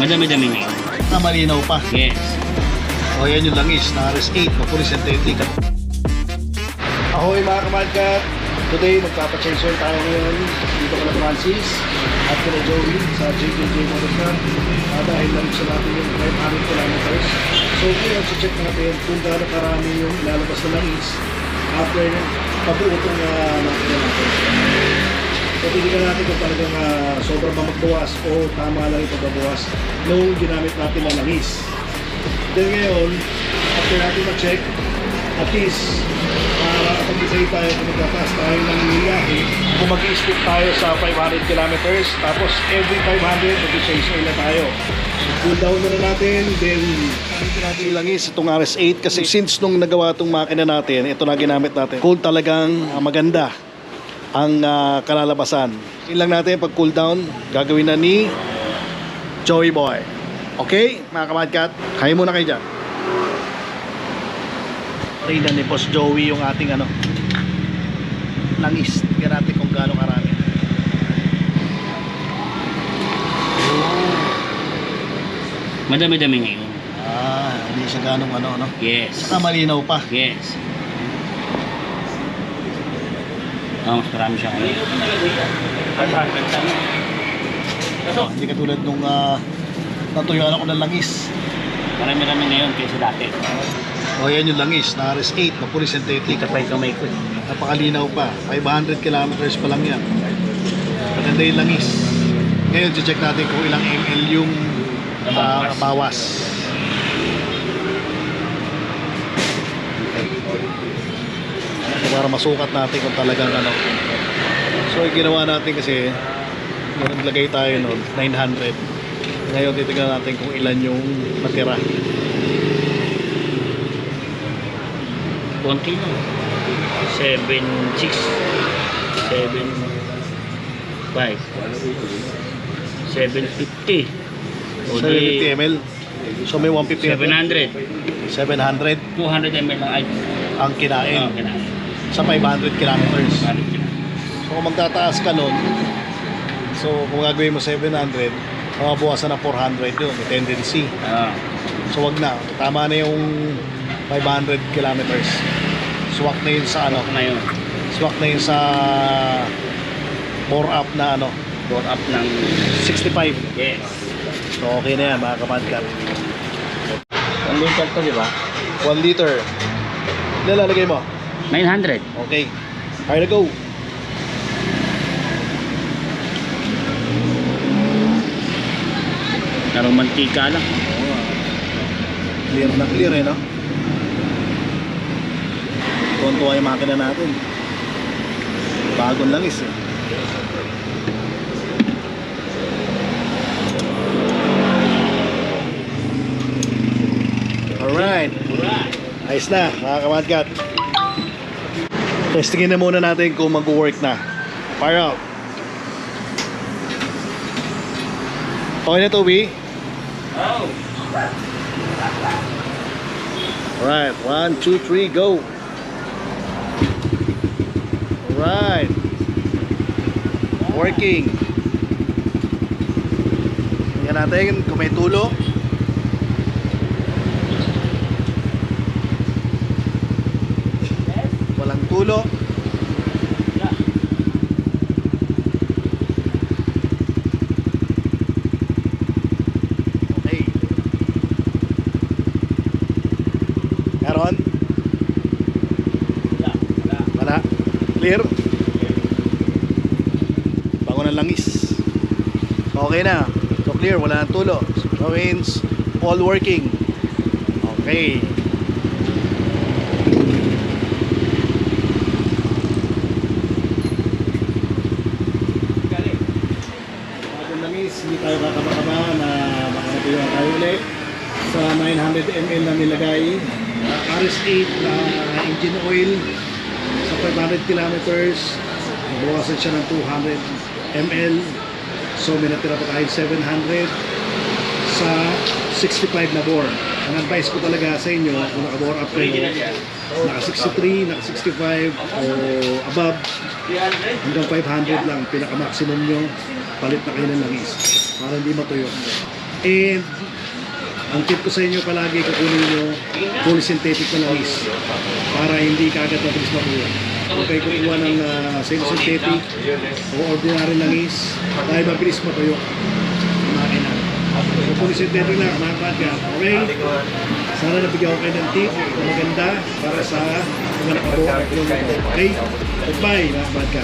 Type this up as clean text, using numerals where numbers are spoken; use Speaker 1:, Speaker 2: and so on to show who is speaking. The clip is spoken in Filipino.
Speaker 1: Madami-dami ngayon.
Speaker 2: Malinaw pa.
Speaker 1: Yes.
Speaker 2: O yan yung langis na RS8, mapulis synthetic. Ahoy mga kamadkat! Today magpapachange oil tayo ngayon dito kala Francis at kala Joey sa JJJ Motorshop dahil lang sa natin yung 500 kilometers. So kaya check natin kung gaano karami yung lalabas na langis after pabuo itong makina natin. So titignan natin kung talagang sobrang ba magbawas o tama lang yung pagbabawas nung ginamit natin na langis. Then ngayon, after natin ma-check, at least makakapag-decide tayo kung magtataas tayo ng miyahe, kung mag-i-stick tayo sa 500 kilometers, tapos every 500 mag-change oil na tayo. Cool down na natin, then natin yung langis itong RS8 kasi since nung nagawa itong makina natin, ito na ginamit natin, cool talagang maganda ang kalalabasan. Ilang natin pag cool down, gagawin na ni Joey Boy. Okay, mga kamadkat, kaya muna kayo dyan. Tingnan ni Boss Joey yung ating langis. Tingnan natin kung gaano karami.
Speaker 1: Madami-dami ngayon.
Speaker 2: Hindi siya ganong no?
Speaker 1: Yes.
Speaker 2: Saka malinaw pa.
Speaker 1: Yes. Mas marami siya ngayon.
Speaker 2: Hindi katulad nung natuyuan ako ng langis.
Speaker 1: Marami-rami ngayon kaysa dati.
Speaker 2: O yan yung langis na RS8 na fully synthetic.
Speaker 1: Kapay kamay ko.
Speaker 2: Napakalinaw pa. 500 kilometers pa lang yan. Maganda yung langis. Ngayon check natin kung ilang ml yung bawas. So, para masukat natin kung talagang So yung ginawa natin kasi naglagay tayo noon 900. Ngayon titignan natin kung ilan yung natira.
Speaker 1: Konti lang. 7.6 7.5 7.50
Speaker 2: 750 ml. So may 150
Speaker 1: 700
Speaker 2: 700
Speaker 1: 200 ml lang ay
Speaker 2: ang kinain
Speaker 1: kinain.
Speaker 2: sa 500 kilometers.
Speaker 1: 200 kinain.
Speaker 2: So kung magtataas ka nun, so kung gagawin mo 700, mababawasan na 400 yun, may tendency. So wag na, tama na yung 500 kilometers. Swak na yun sa
Speaker 1: na yun.
Speaker 2: swak na yun sa bore up na
Speaker 1: Bore up ng
Speaker 2: 65.
Speaker 1: yes.
Speaker 2: So okay na yan mga kamadkat.
Speaker 1: 1 liter to, di ba?
Speaker 2: 1 liter. Ilan lalagay mo?
Speaker 1: 900.
Speaker 2: Okay, here to go.
Speaker 1: Narong mantika lang.
Speaker 2: Clear na clear no? Tuwan-tuwa yung makina natin. Bagong langis Alright. Ayos na mga kamadkat. Testingin na muna natin kung mag-work na. Fire out. Okay na Toby?
Speaker 1: Oh.
Speaker 2: Alright, 1, 2, 3, go. Alright. Working. Tingnan natin kung may tulo. Walang tulo. Okay. Meron? Wala. Clear? Bango ng langis. So okay na. So clear, wala nang tulo. So means all working. Okay. Bagong langis, hindi tayo kakaba-kaba na makakatuwa tayo ulit sa 900 ml na nilagay. RS8 na engine oil sa 500 kilometers. Bawasan siya ng 200 ml. So may natira pa tayo 700 sa 65 na bore. Ang advice ko talaga sa inyo, kung naka-bore up kayo, naka 63, naka 65 o above, hanggang 500 lang pinaka-maximum nyo, palit na kayo ng langis para hindi matuyo. And ang tip ko sa inyo palagi, kukunin nyo fully synthetic na langis para hindi kagad mabilis mabuhay. Huwag kayo kukuha ng semi-synthetic o ordinary langis dahil mabilis matuyo ang makina. So, fully synthetic na, mga ka. Okay? Sana nabigyan ko kayo ng tip na maganda para sa mga nakabuo. Okay? Goodbye, mga ka.